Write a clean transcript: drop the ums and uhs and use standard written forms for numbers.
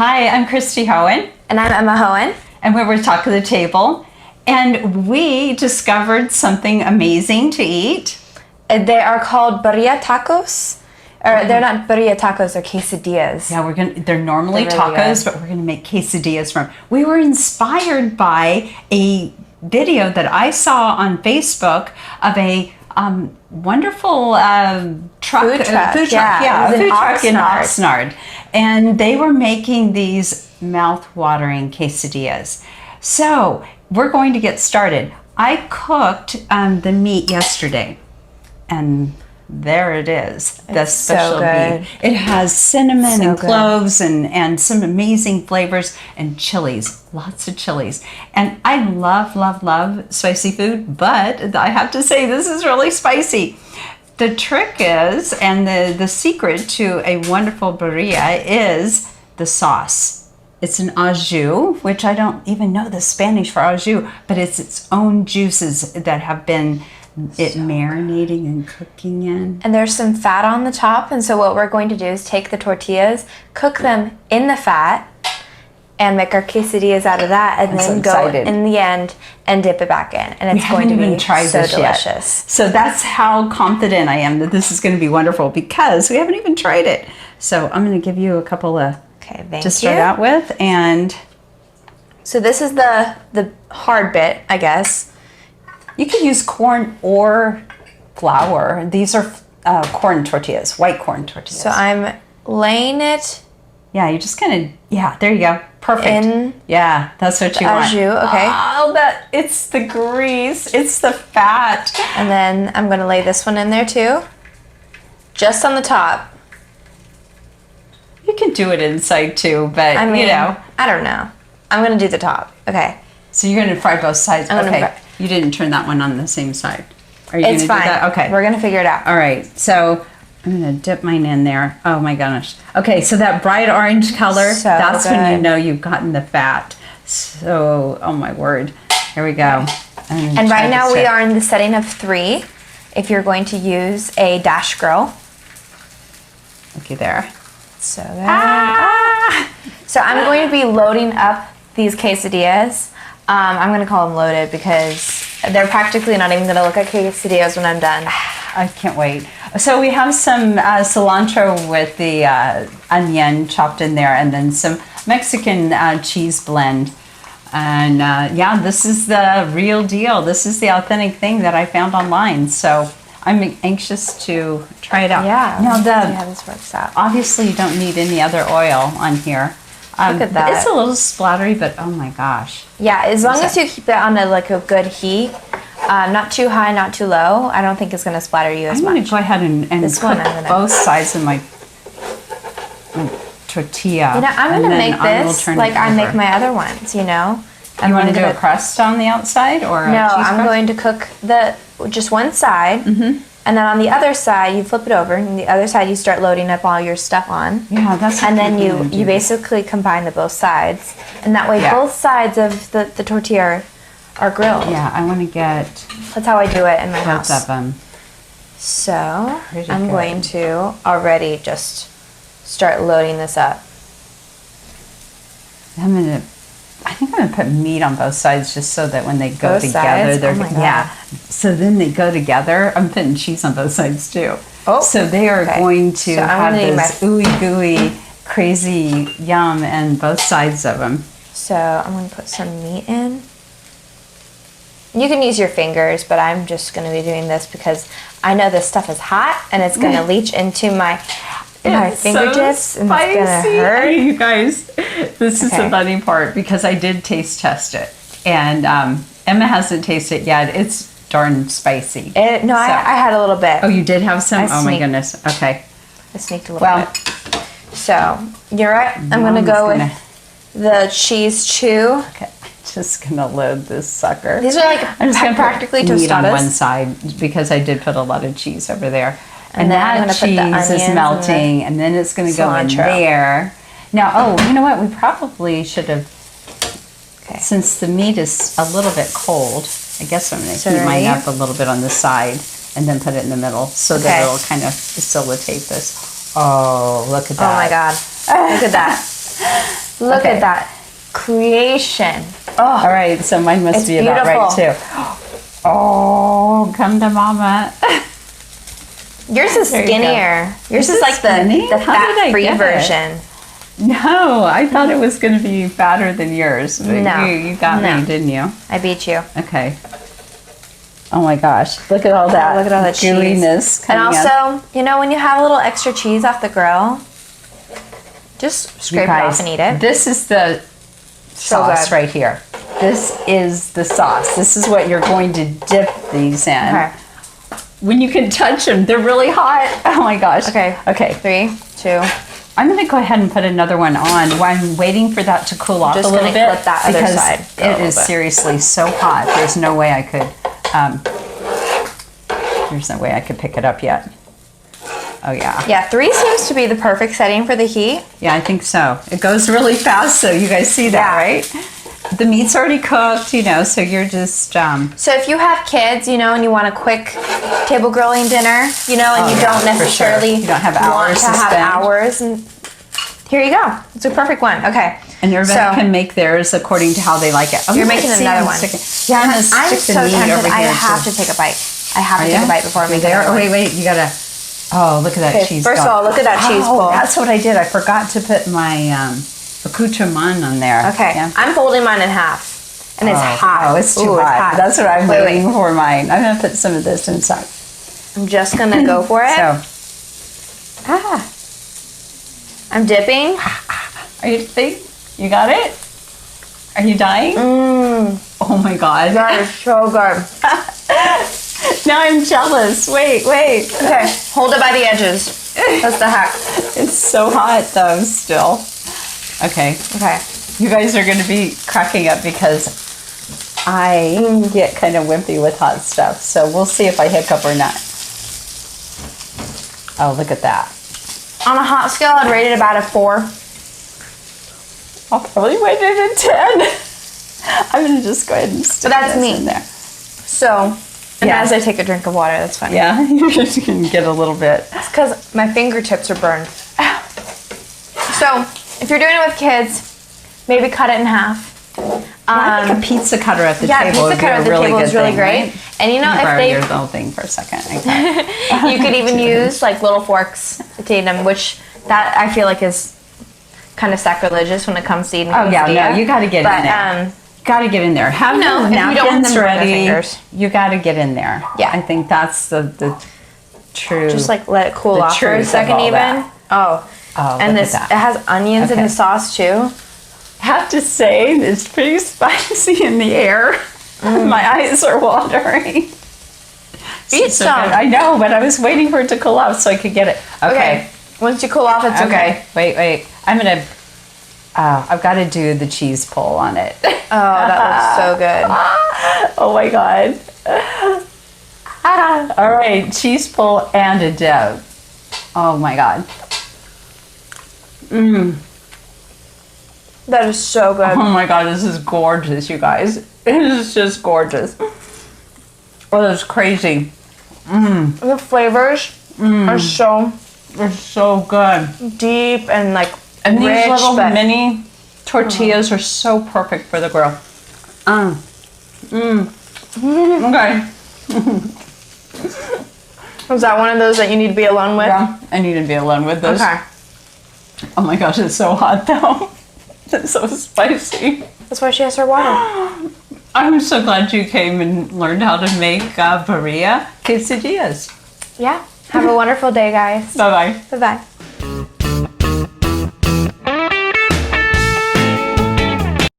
Hi, I'm Christy Hohen. And I'm Emma Hohen. And we're Talk of the Table. And we discovered something amazing to eat. They are called Birria tacos. Or they're not Birria tacos, they're quesadillas. Yeah, they're normally They're really tacos, good. but we're gonna make quesadillas from. We were inspired by a video that I saw on Facebook of a wonderful food truck in Oxnard. And they were making these mouth-watering quesadillas. So we're going to get started. I cooked the meat yesterday, and there it is, the special meat. It has cinnamon and cloves and some amazing flavors and chilies, lots of chilies. And I love, love, love spicy food, but I have to say this is really spicy. The trick is, and the secret to a wonderful birria is the sauce. It's an au jus, which I don't even know the Spanish for au jus, but it's its own juices that have been marinating and cooking in. And there's some fat on the top, and so what we're going to do is take the tortillas, cook them in the fat, and make our quesadillas out of that, and then go in the end and dip it back in. And it's going to be so delicious. So that's how confident I am that this is going to be wonderful, because we haven't even tried it. So I'm going to give you a couple of to start out with. And so this is the hard bit, I guess. You could use corn or flour. These are corn tortillas, white corn tortillas. So I'm laying it. Yeah, you just kind of, there you go. Perfect. Yeah, that's what you want. Okay. Oh, it's the grease. It's the fat. And then I'm going to lay this one in there too. Just on the top. You can do it inside too, but I mean, you know. I don't know. I'm going to do the top. Okay. So you're going to fry both sides. Okay. You didn't turn that one on the same side. Are you going to do that? Okay. We're going to figure it out. All right. So I'm going to dip mine in there. Oh my gosh. Okay, so that bright orange color, that's when you know you've gotten the fat. So, oh my word. Here we go. And right now we are in the setting of 3. If you're going to use a dash grill. Okay, there. So there. So I'm going to be loading up these quesadillas. I'm going to call them loaded because they're practically not even going to look like quesadillas when I'm done. I can't wait. So we have some cilantro with the onion chopped in there, and then some Mexican cheese blend. And yeah, this is the real deal. This is the authentic thing that I found online. So I'm anxious to try it out. Yeah. Now see how this works out. Obviously, you don't need any other oil on here. Look at that. It's a little splattery, but oh my gosh. Yeah, as long as you keep it on a good heat. Not too high, not too low. I don't think it's going to splatter you as much. I'm going to go ahead and cook both sides of my tortilla. You know, I'm going to make this like I make my other ones, you know. You want to do a crust on the outside or no, I'm going to cook just one side. Mm-hmm. And then on the other side, you flip it over, and the other side you start loading up all your stuff on. Yeah, that's what and then you basically combine both sides. And that way both sides of the tortilla are grilled. Yeah, I want to get... That's how I do it in my house. Both of them. So I'm going to already just start loading this up. I think I'm going to put meat on both sides just so that when they go together, they're so then they go together. I'm putting cheese on both sides too. Oh, so they are going to have this ooey gooey, crazy yum and both sides of them. So I'm going to put some meat in. You can use your fingers, but I'm just going to be doing this because I know this stuff is hot and it's going to leach into my fingertips and it's going to hurt. You guys, this is the funny part because I did taste test it, and Emma hasn't tasted it yet. It's darn spicy. I had a little bit. Oh, you did have some? Oh my goodness. Okay. I sneaked a little bit. So you're right. I'm going to go with the cheese chew. Okay. Just gonna load this sucker. These are I'm just gonna practically put meat tostadas on one side because I did put a lot of cheese over there, and that cheese is melting, and then it's gonna go in there. Now, you know what? We probably should have, since the meat is a little bit cold. I guess I'm gonna heat mine up a little bit on the side, and then put it in the middle so that it'll kind of facilitate this. Oh, look at that! Oh my God! Look at that! Look Okay. at that creation. All right, so mine must It's be about right beautiful. too. Oh, come to mama. Yours is There you go. skinnier. Yours This is is like skinny? the How did I fat-free get it? version. No, I thought it was going to be fatter than yours. But No. you got No. me, didn't you? I beat you. Okay. Oh my gosh, look at all that. Look at all the gooiness cheese. And coming in. also, you know, when you have a little extra cheese off the grill, just scrape it off and eat it. This is the So sauce good. right here. This is the sauce. This is what you're going to dip these in. Okay. When you can touch them, they're really hot. Oh my gosh. Okay. Okay. 3, 2. I'm going to go ahead and put another one on while I'm waiting for that to cool off Just a little gonna bit. flip that other because side a it little is bit. seriously so hot. There's no way I could. There's no way I could pick it up yet. Oh yeah. Yeah, 3 seems to be the perfect setting for the heat. Yeah, I think so. It goes really fast, so you guys see that, Yeah. right? The meat's already cooked, you know, so you're just. So if you have kids, you know, and you want a quick table grilling dinner, you know, and Oh, you yeah, don't for sure. necessarily You don't have want hours to to have spend. hours, and here you go. It's a perfect one. Okay. And everybody So- can make theirs according to how they like it. You're making another one. Yeah, I'm gonna stick I'm the so meat tempted. over I here have too. to take a bite. I have Are to take ya? a bite before I You're make there. another Oh, one. wait, you gotta. Oh, look at that Okay, cheese. first of going. all, look at that cheese Oh, pull. that's what I did. I forgot to put my accoutrement on there. Okay. Yeah. I'm folding mine in half. And it's hot. Oh, it's too Ooh, hot. That's what I'm Wait, waiting for mine. I'm gonna put some of this inside. I'm just gonna go for it. So, I'm dipping. are you think you got it? Are you dying? Mmm. Oh my god. That is so good. Now I'm jealous. Wait. Okay, hold it by the edges. That's the hack. It's so hot though still. Okay. Okay. You guys are going to be cracking up because I get kind of wimpy with hot stuff. So we'll see if I hiccup or not. Oh, look at that. On a hot scale, I'd rate it about a 4. I'll probably rate it a 10. I'm going to just go ahead and stick But that's this me. in there. So, and Yeah. as I take a drink of water, that's fine. Yeah, you're just going to get a little bit. It's because my fingertips are burned. So, if you're doing it with kids, maybe cut it in half. I think a pizza cutter at the Yeah, table pizza would be cutter a at the really table good is really thing, great. right? And you know, Let me if borrow they, your little thing for a second. Okay. you could even use like little forks to eat them, which that I feel like is kind of sacrilegious when it comes to eating. Oh yeah, quesadilla. no, you got to get in there. Got to get in there. Have No, the if you don't want them napkins to burn their ready. fingers. You got to get in there. Yeah. I think that's the true. just like let it cool The off for a truth of second, all even. that. Oh, Oh, and look this at it that. has onions in Okay. the sauce too. have to say it's pretty spicy in the air. My eyes are watering. Eat So some. good. I know, but I was waiting for it to cool off so I could get it. Okay. Once you cool off, it's okay. Wait. I'm gonna. I've got to do the cheese pull on it. Oh, that looks so good. Oh my god. All right, cheese pull and a dip. Oh my god. That is so good. Oh my god, this is gorgeous, you guys. It is just gorgeous. Oh, that's crazy. The flavors are so They're so good. deep and like And these rich, little but mini tortillas are so perfect for the grill. Okay. was that one of those that you need to be alone with? Yeah, I need to be alone with this. Okay. Oh my gosh, it's so hot though. It's so spicy. That's why she has her water. I'm so glad you came and learned how to make Birria quesadillas. Yeah. Have a wonderful day, guys. Bye bye. Bye bye.